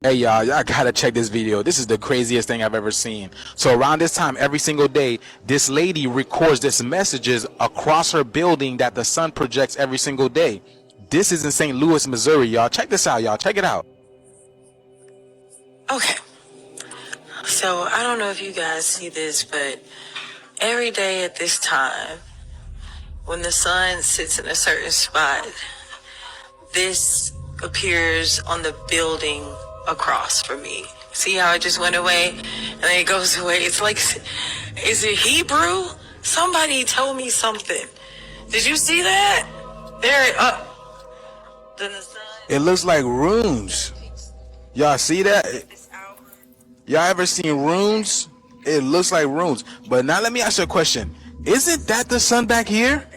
Hey y'all gotta check this video. This is the craziest thing I've ever seen. So around this time every single day, this lady records this messages across her building that the sun projects every single day. This is in St. Louis, Missouri, y'all. Check this out, y'all. Check it out. Okay, so I don't know if you guys see this, but every day at this time, when the sun sits in a certain spot, this appears on the building across from me. See how it just went away and then it goes away? It's like, is it Hebrew? Somebody told me something. Did you see that? There, then the sun. It looks like runes. Y'all see that? Y'all ever seen runes? It looks like runes. But now let me ask you a question. Isn't that the sun back here?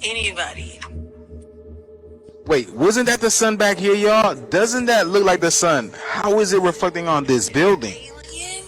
Anybody? Wait, wasn't that the sun back here, y'all? Doesn't that look like the sun? How is it reflecting on this building? Alien?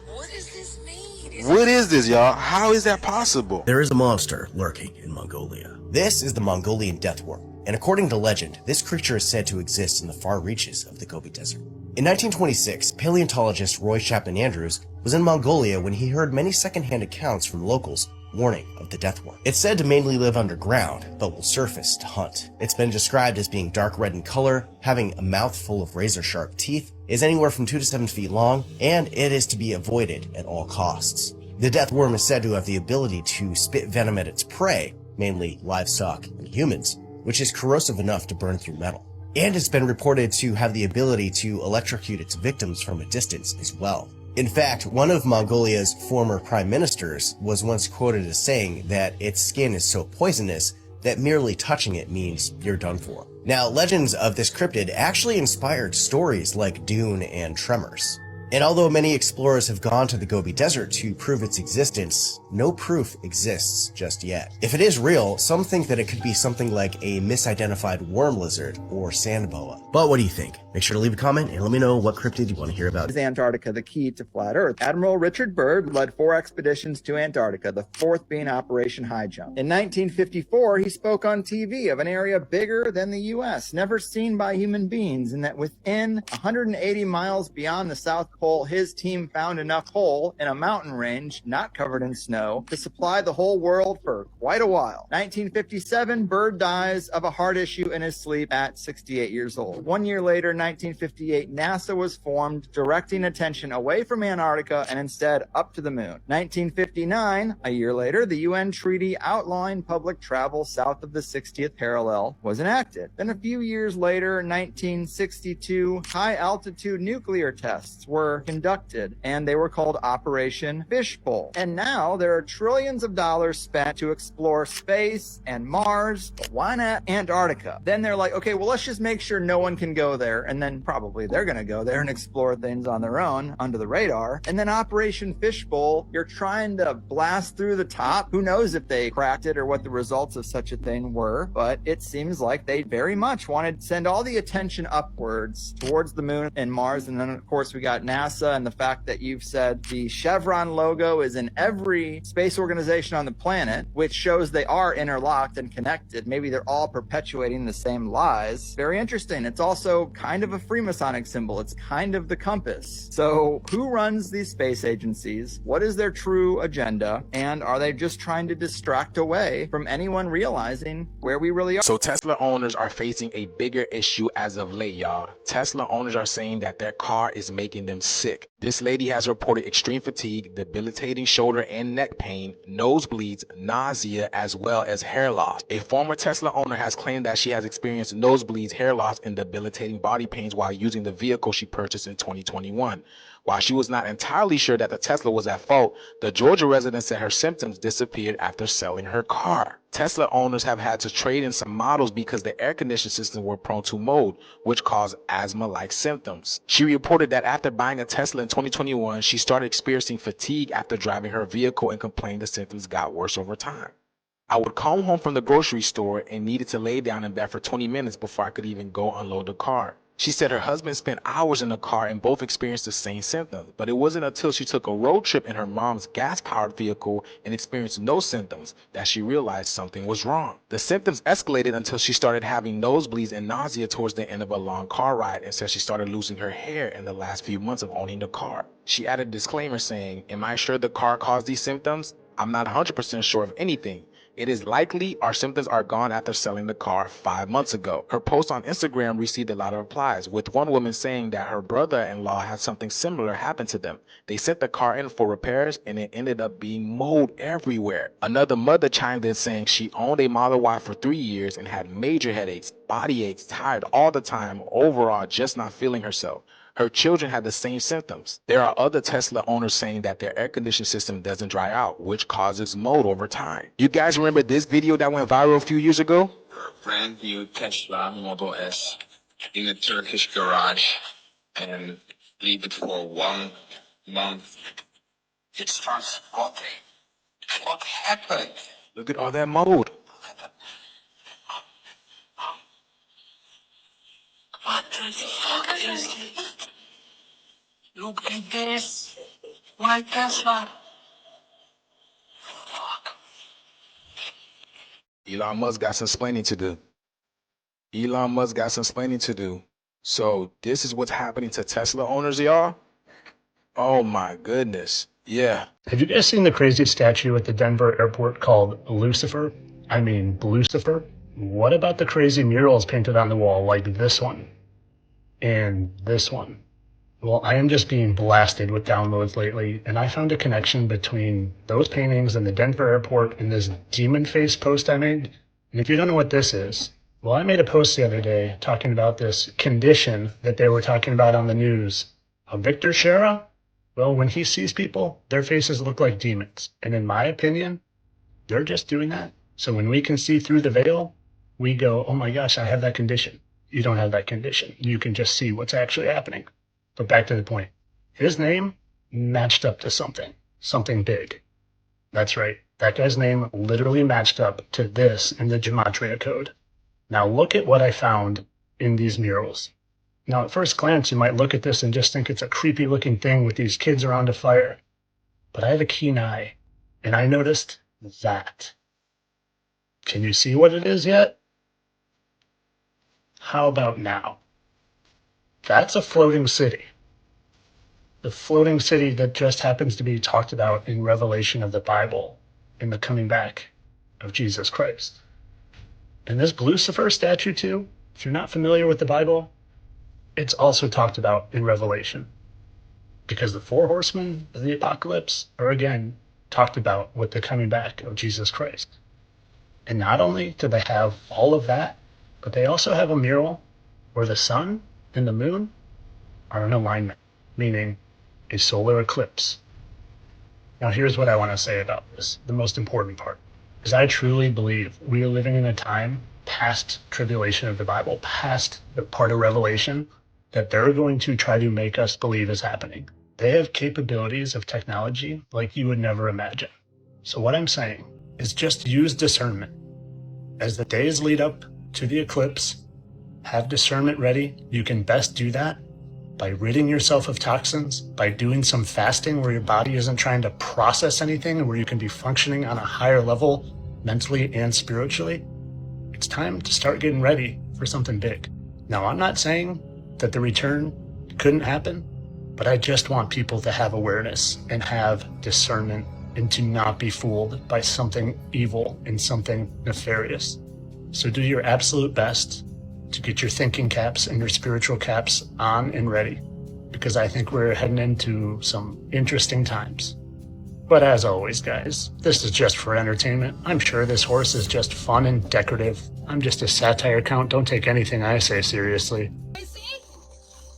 What does this mean? What is this, y'all? How is that possible? There is a monster lurking in Mongolia. This is the Mongolian death worm, and according to legend, this creature is said to exist in the far reaches of the Gobi Desert. In 1926, paleontologist Roy Chapman Andrews was in Mongolia when he heard many secondhand accounts from locals warning of the death worm. It's said to mainly live underground, but will surface to hunt. It's been described as being dark red in color, having a mouth full of razor-sharp teeth, is anywhere from 2 to 7 feet long, and it is to be avoided at all costs. The death worm is said to have the ability to spit venom at its prey, mainly livestock and humans, which is corrosive enough to burn through metal. And it's been reported to have the ability to electrocute its victims from a distance as well. In fact, one of Mongolia's former prime ministers was once quoted as saying that its skin is so poisonous that merely touching it means you're done for. Now, legends of this cryptid actually inspired stories like Dune and Tremors. And although many explorers have gone to the Gobi Desert to prove its existence, no proof exists just yet. If it is real, some think that it could be something like a misidentified worm lizard or sand boa. But what do you think? Make sure to leave a comment and let me know what cryptid you want to hear about. Is Antarctica the key to flat Earth? Admiral Richard Byrd led 4 expeditions to Antarctica, the 4th being Operation High Jump. In 1954, he spoke on TV of an area bigger than the U.S., never seen by human beings, and that within 180 miles beyond the South Pole, his team found enough coal in a mountain range not covered in snow to supply the whole world for quite a while. 1957, Byrd dies of a heart issue in his sleep at 68 years old. 1 year later, 1958, NASA was formed, directing attention away from Antarctica and instead up to the moon. 1959, a year later, the UN treaty outlawing public travel south of the 60th parallel was enacted. Then a few years later, 1962, high-altitude nuclear tests were conducted, and they were called Operation Fishbowl. And now there are trillions of dollars spent to explore space and Mars, but why not Antarctica? Then they're like, okay, well, let's just make sure no one can go there, and then probably they're going to go there and explore things on their own under the radar. And then Operation Fishbowl, you're trying to blast through the top. Who knows if they cracked it or what the results of such a thing were, but it seems like they very much wanted to send all the attention upwards towards the moon and Mars. And then of course we got NASA, and the fact that you've said the Chevron logo is in every space organization on the planet, which shows they are interlocked and connected. Maybe they're all perpetuating the same lies. Very interesting. It's also kind of a Freemasonic symbol. It's kind of the compass. So who runs these space agencies? What is their true agenda? And are they just trying to distract away from anyone realizing where we really are? So Tesla owners are facing a bigger issue as of late, y'all. Tesla owners are saying that their car is making them sick. This lady has reported extreme fatigue, debilitating shoulder and neck pain, nosebleeds, nausea, as well as hair loss. A former Tesla owner has claimed that she has experienced nosebleeds, hair loss, and debilitating body pains while using the vehicle she purchased in 2021. While she was not entirely sure that the Tesla was at fault, the Georgia resident said her symptoms disappeared after selling her car. Tesla owners have had to trade in some models because the air conditioning systems were prone to mold, which caused asthma-like symptoms. She reported that after buying a Tesla in 2021, she started experiencing fatigue after driving her vehicle and complained the symptoms got worse over time. I would come home from the grocery store and needed to lay down in bed for 20 minutes before I could even go unload the car. She said her husband spent hours in the car and both experienced the same symptoms, but it wasn't until she took a road trip in her mom's gas-powered vehicle and experienced no symptoms that she realized something was wrong. The symptoms escalated until she started having nosebleeds and nausea towards the end of a long car ride, and said she started losing her hair in the last few months of owning the car. She added a disclaimer saying, "Am I sure the car caused these symptoms? I'm not 100% sure of anything. It is likely our symptoms are gone after selling the car 5 months ago." Her post on Instagram received a lot of replies, with one woman saying that her brother-in-law had something similar happen to them. They sent the car in for repairs and it ended up being mold everywhere. Another mother chimed in saying she owned a Model Y for 3 years and had major headaches, body aches, tired all the time, overall just not feeling herself. Her children had the same symptoms. There are other Tesla owners saying that their air conditioning system doesn't dry out, which causes mold over time. You guys remember this video that went viral a few years ago? Brand new Tesla Model S in a Turkish garage and leave it for 1 month. It starts rotting. What happened? Look at all that mold. What the fuck is this? Look at this. My Tesla. Fuck. Elon Musk got some explaining to do. Elon Musk got some explaining to do. So this is what's happening to Tesla owners, y'all? Oh my goodness. Yeah. Have you guys seen the crazy statue at the Denver airport called Lucifer? I mean, Lucifer? What about the crazy murals painted on the wall like this one? And this one? Well, I am just being blasted with downloads lately, and I found a connection between those paintings and the Denver airport and this demon face post I made. And if you don't know what this is, well, I made a post the other day talking about this condition that they were talking about on the news. Victor Shera? Well, when he sees people, their faces look like demons. And in my opinion, they're just doing that. So when we can see through the veil, we go, oh my gosh, I have that condition. You don't have that condition. You can just see what's actually happening. But back to the point. His name matched up to something big. That's right. That guy's name literally matched up to this in the Gematria code. Now look at what I found in these murals. Now at first glance, you might look at this and just think it's a creepy looking thing with these kids around a fire. But I have a keen eye, and I noticed that. Can you see what it is yet? How about now? That's a floating city. The floating city that just happens to be talked about in Revelation of the Bible in the coming back of Jesus Christ. And this Lucifer statue too, if you're not familiar with the Bible, it's also talked about in Revelation. Because the 4 horsemen of the apocalypse are again talked about with the coming back of Jesus Christ. And not only do they have all of that, but they also have a mural where the sun and the moon are in alignment, meaning a solar eclipse. Now here's what I want to say about this, the most important part, is I truly believe we are living in a time past tribulation of the Bible, past the part of Revelation, that they're going to try to make us believe is happening. They have capabilities of technology like you would never imagine. So what I'm saying is just use discernment. As the days lead up to the eclipse, have discernment ready. You can best do that by ridding yourself of toxins, by doing some fasting where your body isn't trying to process anything and where you can be functioning on a higher level mentally and spiritually. It's time to start getting ready for something big. Now, I'm not saying that the return couldn't happen, but I just want people to have awareness and have discernment and to not be fooled by something evil and something nefarious. So do your absolute best to get your thinking caps and your spiritual caps on and ready, because I think we're heading into some interesting times. But as always, guys, this is just for entertainment. I'm sure this horse is just fun and decorative. I'm just a satire count. Don't take anything I say seriously. I see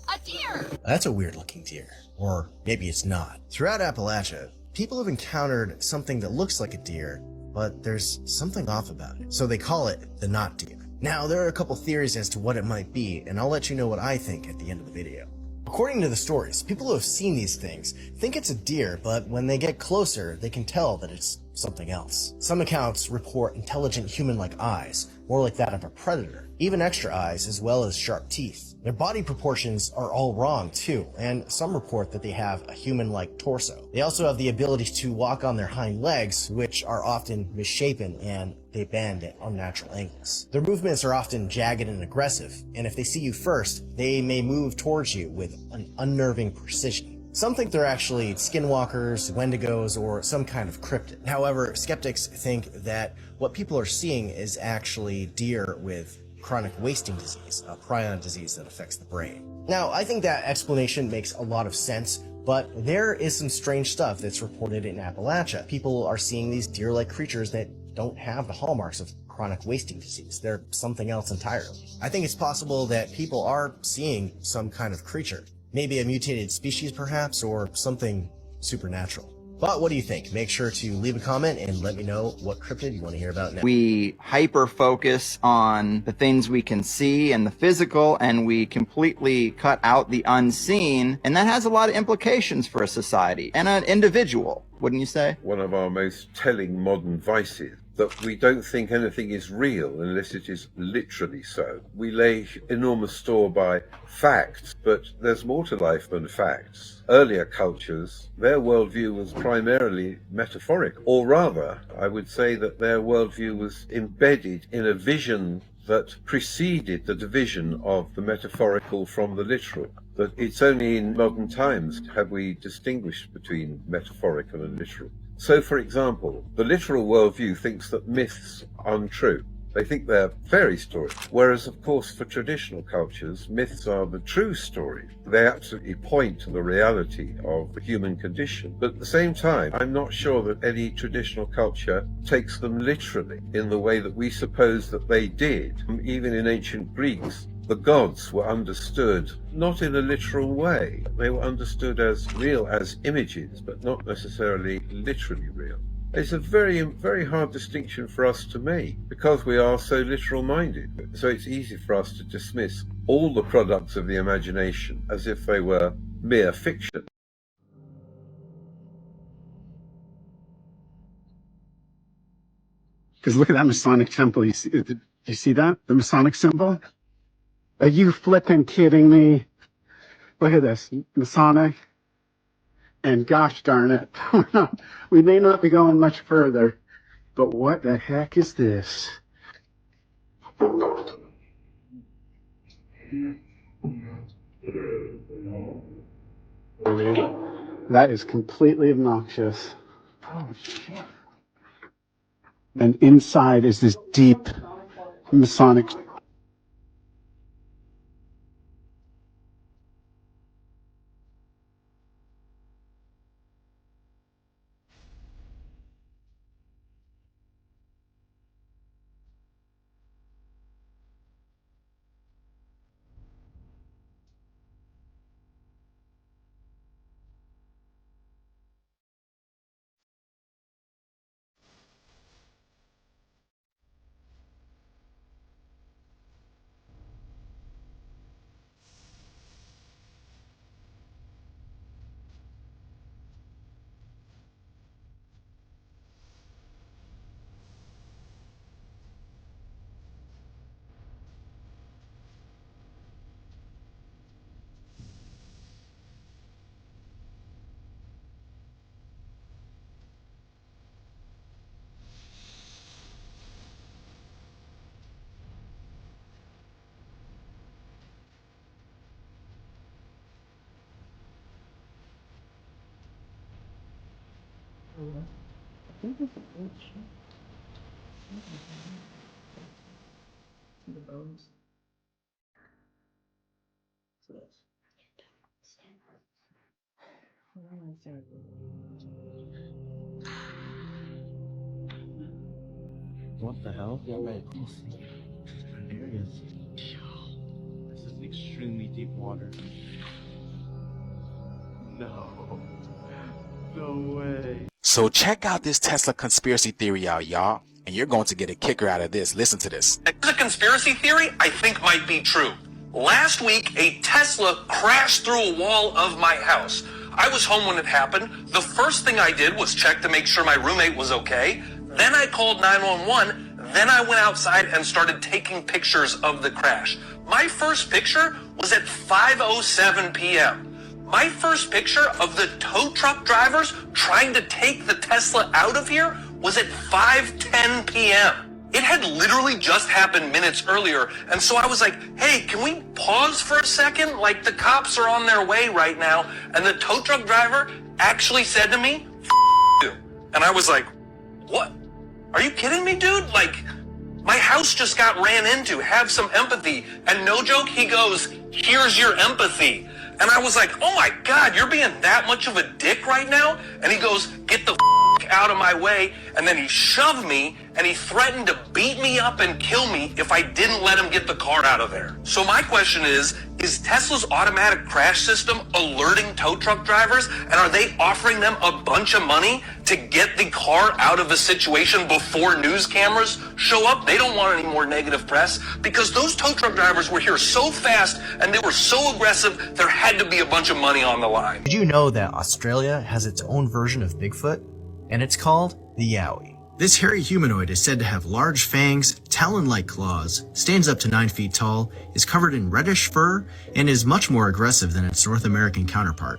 a deer. That's a weird looking deer. Or maybe it's not. Throughout Appalachia, people have encountered something that looks like a deer, but there's something off about it. So they call it the not deer. Now, there are a couple theories as to what it might be, and I'll let you know what I think at the end of the video. According to the stories, people who have seen these things think it's a deer, but when they get closer, they can tell that it's something else. Some accounts report intelligent human-like eyes, more like that of a predator, even extra eyes as well as sharp teeth. Their body proportions are all wrong too, and some report that they have a human-like torso. They also have the ability to walk on their hind legs, which are often misshapen and they bend at unnatural angles. Their movements are often jagged and aggressive, and if they see you first, they may move towards you with an unnerving precision. Some think they're actually skinwalkers, wendigos, or some kind of cryptid. However, skeptics think that what people are seeing is actually deer with chronic wasting disease, a prion disease that affects the brain. Now, I think that explanation makes a lot of sense, but there is some strange stuff that's reported in Appalachia. People are seeing these deer-like creatures that don't have the hallmarks of chronic wasting disease. They're something else entirely. I think it's possible that people are seeing some kind of creature. Maybe a mutated species perhaps, or something supernatural. But what do you think? Make sure to leave a comment and let me know what cryptid you want to hear about next. We hyper-focus on the things we can see and the physical, and we completely cut out the unseen, and that has a lot of implications for a society and an individual, wouldn't you say? One of our most telling modern vices, that we don't think anything is real unless it is literally so. We lay enormous store by facts, but there's more to life than facts. Earlier cultures, their worldview was primarily metaphorical, or rather, I would say that their worldview was embedded in a vision that preceded the division of the metaphorical from the literal. That it's only in modern times have we distinguished between metaphorical and literal. So, for example, the literal worldview thinks that myths are untrue. They think they're fairy stories. Whereas, of course, for traditional cultures, myths are the true story. They absolutely point to the reality of the human condition. But at the same time, I'm not sure that any traditional culture takes them literally in the way that we suppose that they did. Even in ancient Greeks, the gods were understood not in a literal way. They were understood as real as images, but not necessarily literally real. It's a very, very hard distinction for us to make because we are so literal-minded. So it's easy for us to dismiss all the products of the imagination as if they were mere fiction. Because look at that Masonic temple. You see that? The Masonic symbol? Are you flipping kidding me? Look at this. Masonic. And gosh darn it, we may not be going much further, but what the heck is this? That is completely obnoxious. Oh, shit. And inside is this deep Masonic. What the hell? Yeah, right. This is extremely deep water. No. No way. So check out this Tesla conspiracy theory out, y'all, and you're going to get a kicker out of this. Listen to this. There's a conspiracy theory I think might be true. Last week, a Tesla crashed through a wall of my house. I was home when it happened. The first thing I did was check to make sure my roommate was okay. Then I called 911. Then I went outside and started taking pictures of the crash. My first picture was at 5:07 p.m. My first picture of the tow truck drivers trying to take the Tesla out of here was at 5:10 p.m. It had literally just happened minutes earlier, and so I was like, hey, can we pause for a second? Like, the cops are on their way right now, and the tow truck driver actually said to me, F you. And I was like, what? Are you kidding me, dude? Like, my house just got ran into. Have some empathy. And no joke, he goes, here's your empathy. And I was like, oh my God, you're being that much of a dick right now? And he goes, get the out of my way. And then he shoved me and he threatened to beat me up and kill me if I didn't let him get the car out of there. So my question is Tesla's automatic crash system alerting tow truck drivers? And are they offering them a bunch of money to get the car out of a situation before news cameras show up? They don't want any more negative press because those tow truck drivers were here so fast and they were so aggressive, there had to be a bunch of money on the line. Did you know that Australia has its own version of Bigfoot? And it's called the Yowie. This hairy humanoid is said to have large fangs, talon-like claws, stands up to 9 feet tall, is covered in reddish fur, and is much more aggressive than its North American counterpart.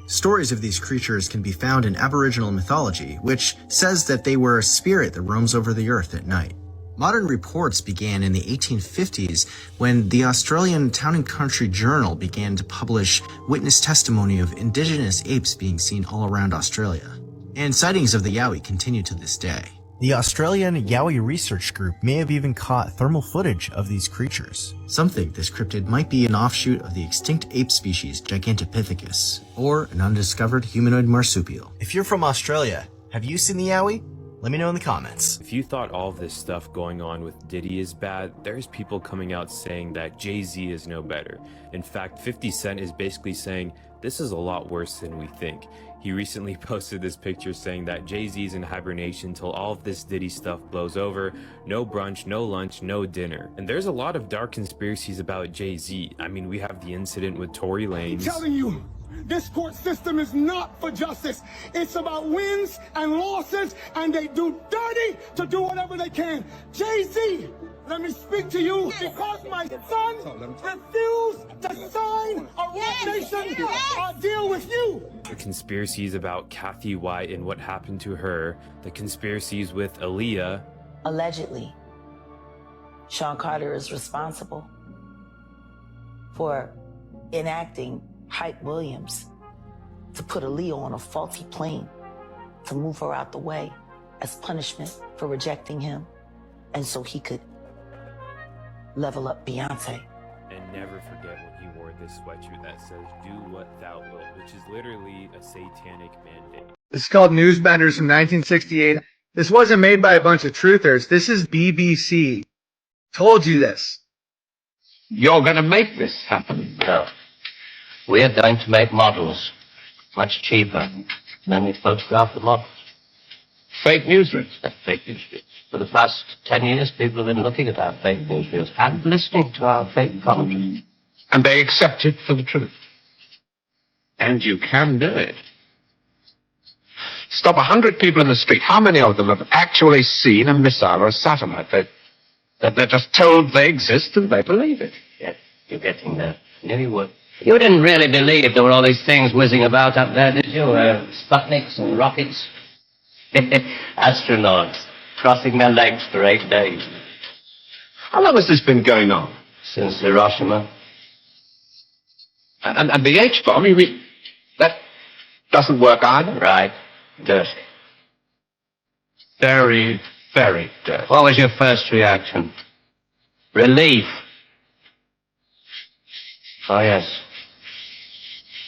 Stories of these creatures can be found in Aboriginal mythology, which says that they were a spirit that roams over the earth at night. Modern reports began in the 1850s when the Australian Town and Country Journal began to publish witness testimony of indigenous apes being seen all around Australia. And sightings of the Yowie continue to this day. The Australian Yowie Research Group may have even caught thermal footage of these creatures. Some think this cryptid might be an offshoot of the extinct ape species Gigantopithecus, or an undiscovered humanoid marsupial. If you're from Australia, have you seen the Yowie? Let me know in the comments. If you thought all of this stuff going on with Diddy is bad, there's people coming out saying that Jay-Z is no better. In fact, 50 Cent is basically saying, this is a lot worse than we think. He recently posted this picture saying that Jay-Z's in hibernation till all of this Diddy stuff blows over. No brunch, no lunch, no dinner. And there's a lot of dark conspiracies about Jay-Z. I mean, we have the incident with Tory Lanez. I'm telling you, this court system is not for justice. It's about wins and losses, and they do dirty to do whatever they can. Jay-Z, let me speak to you because my son refused to sign a Nation deal with you. The conspiracies about Kathy White and what happened to her. The conspiracies with Aaliyah. Allegedly, Sean Carter is responsible for enacting Hype Williams to put Aaliyah on a faulty plane to move her out the way as punishment for rejecting him, and so he could level up Beyonce. And never forget when he wore this sweatshirt that says, do what thou wilt, which is literally a satanic mandate. This is called Newsbenders from 1968. This wasn't made by a bunch of truthers. This is BBC. Told you this. You're going to make this happen? No. We're going to make models much cheaper than we photograph the models. Fake newsreels? Fake newsreels. For the past 10 years, people have been looking at our fake newsreels and listening to our fake commentary. And they accept it for the truth. And you can do it. Stop 100 people in the street. How many of them have actually seen a missile or a satellite? They're just told they exist and they believe it. Yes, you're getting there. Nearly would. You didn't really believe there were all these things whizzing about up there, did you? Sputniks and rockets. Astronauts crossing their legs for 8 days. How long has this been going on? Since Hiroshima. And the H-bomb, you mean, that doesn't work either? Right. Dirty. Very, very dirty. What was your first reaction? Relief. Oh, yes.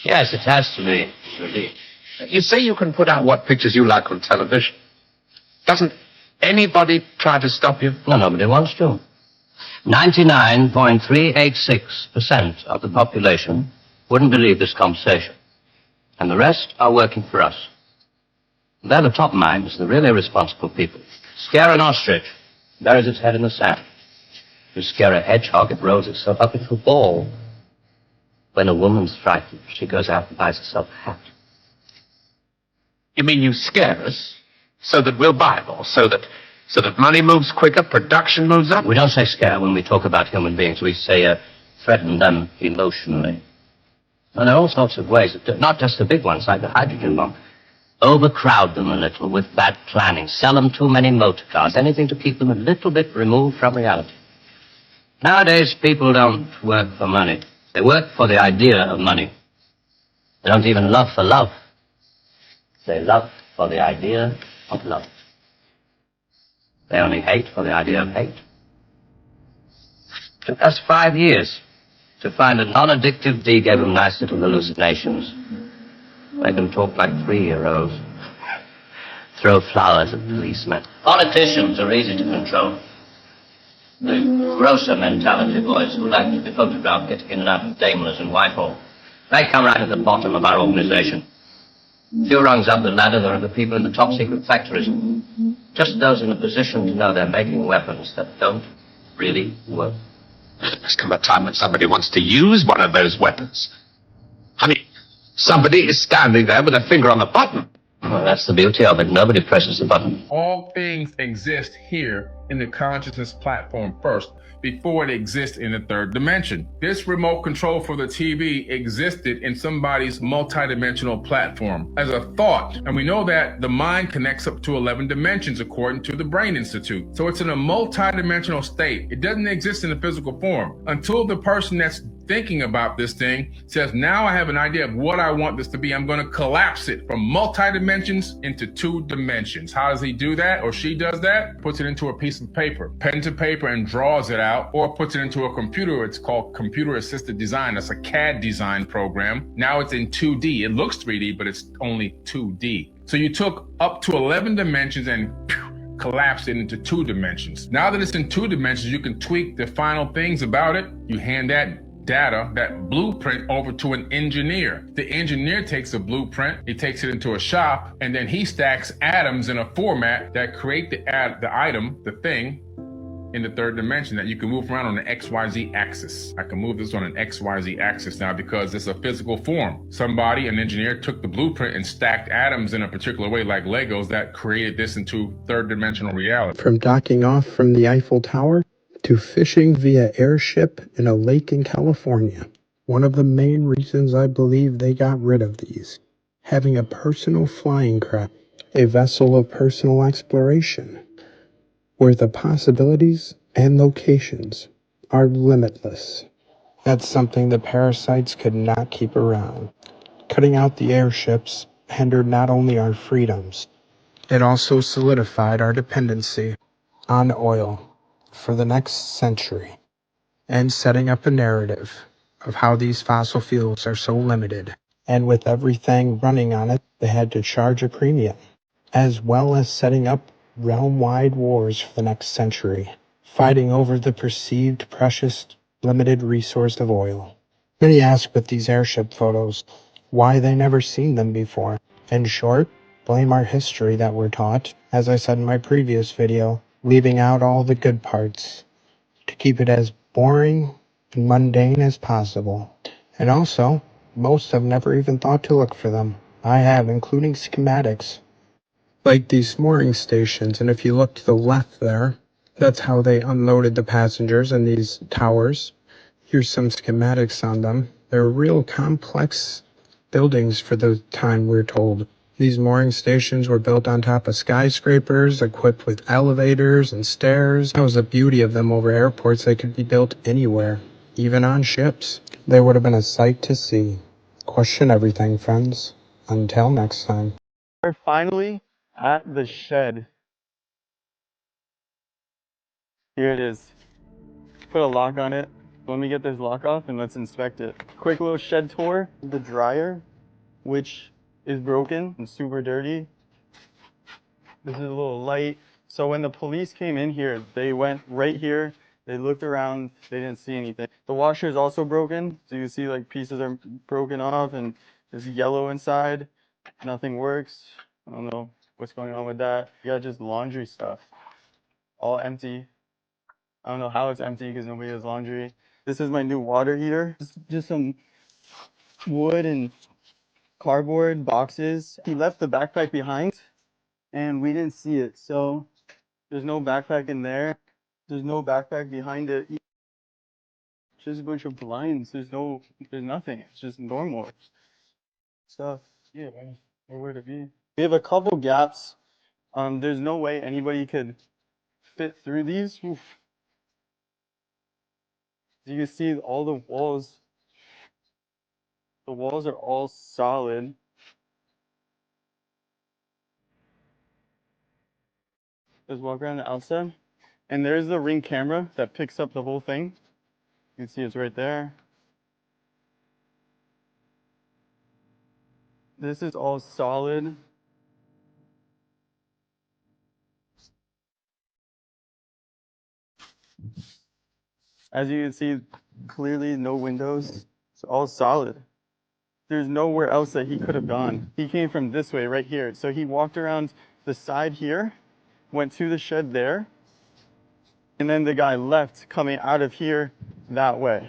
Yes, it has to be relief. You say you can put out what pictures you like on television. Doesn't anybody try to stop you? No, nobody wants to. 99.386% of the population wouldn't believe this conversation. And the rest are working for us. They're the top minds, the really responsible people. Scare an ostrich, buries its head in the sand. You scare a hedgehog, it rolls itself up into a ball. When a woman's frightened, she goes out and buys herself a hat. You mean you scare us so that we'll buy more, so that money moves quicker, production moves up? We don't say scare when we talk about human beings. We say threaten them emotionally. And there are all sorts of ways, not just the big ones like the hydrogen bomb. Overcrowd them a little with bad planning. Sell them too many motor cars. Anything to keep them a little bit removed from reality. Nowadays, people don't work for money. They work for the idea of money. They don't even love for love. They love for the idea of love. They only hate for the idea of hate. It took us 5 years to find a non-addictive D, gave them nice little hallucinations. Make them talk like 3-year-olds. Throw flowers at policemen. Politicians are easy to control. The grosser mentality boys who like to be photographed getting in and out of Daimlers and Whitehall. They come right at the bottom of our organization. A few rungs up the ladder, there are the people in the top secret factories. Just those in a position to know they're making weapons that don't really work. There's come a time when somebody wants to use one of those weapons. I mean, somebody is standing there with a finger on the button. Well, that's the beauty of it. Nobody presses the button. All things exist here in the consciousness platform first, before it exists in the third dimension. This remote control for the TV existed in somebody's multidimensional platform as a thought. And we know that the mind connects up to 11 dimensions according to the Brain Institute. So it's in a multidimensional state. It doesn't exist in a physical form until the person that's thinking about this thing says, now I have an idea of what I want this to be. I'm going to collapse it from multi-dimensions into 2 dimensions. How does he do that, or she does that? Puts it into a piece of paper, pen to paper, and draws it out, or puts it into a computer. It's called computer assisted design. That's a CAD design program. Now it's in 2D. It looks 3D, but it's only 2D. So you took up to 11 dimensions and collapsed it into 2 dimensions. Now that it's in 2 dimensions, you can tweak the final things about it. You hand that data, that blueprint, over to an engineer. The engineer takes a blueprint, he takes it into a shop, and then he stacks atoms in a format that create the item, the thing, in the third dimension that you can move around on the XYZ axis. I can move this on an XYZ axis now because it's a physical form. Somebody, an engineer, took the blueprint and stacked atoms in a particular way, like Legos, that created this into third dimensional reality. From docking off from the Eiffel Tower to fishing via airship in a lake in California. One of the main reasons I believe they got rid of these. Having a personal flying craft, a vessel of personal exploration, where the possibilities and locations are limitless. That's something the parasites could not keep around. Cutting out the airships hindered not only our freedoms, it also solidified our dependency on oil for the next century, and setting up a narrative of how these fossil fuels are so limited. And with everything running on it, they had to charge a premium, as well as setting up realm-wide wars for the next century, fighting over the perceived precious, limited resource of oil. Many ask with these airship photos why they never seen them before. In short, blame our history that we're taught, as I said in my previous video, leaving out all the good parts to keep it as boring and mundane as possible. And also, most have never even thought to look for them. I have, including schematics, like these mooring stations, and if you look to the left there, that's how they unloaded the passengers in these towers. Here's some schematics on them. They're real complex buildings for the time, we're told. These mooring stations were built on top of skyscrapers, equipped with elevators and stairs. That was the beauty of them over airports. They could be built anywhere, even on ships. They would have been a sight to see. Question everything, friends. Until next time. We're finally at the shed. Here it is. Put a lock on it. Let me get this lock off and let's inspect it. Quick little shed tour. The dryer, which is broken and super dirty. This is a little light. So when the police came in here, they went right here. They looked around. They didn't see anything. The washer is also broken. So you see like pieces are broken off and there's yellow inside. Nothing works. I don't know what's going on with that. You got just laundry stuff. All empty. I don't know how it's empty because nobody has laundry. This is my new water heater. Just some wood and cardboard boxes. He left the backpack behind and we didn't see it. So there's no backpack in there. There's no backpack behind it. Just a bunch of blinds. There's nothing. It's just normal stuff. Yeah, man. Where to be? We have a couple gaps. There's no way anybody could fit through these. Oof. You can see all the walls. The walls are all solid. Let's walk around the outside. And there's the Ring camera that picks up the whole thing. You can see it's right there. This is all solid. As you can see, clearly no windows. It's all solid. There's nowhere else that he could have gone. He came from this way right here. So he walked around the side here, went to the shed there, and then the guy left coming out of here that way.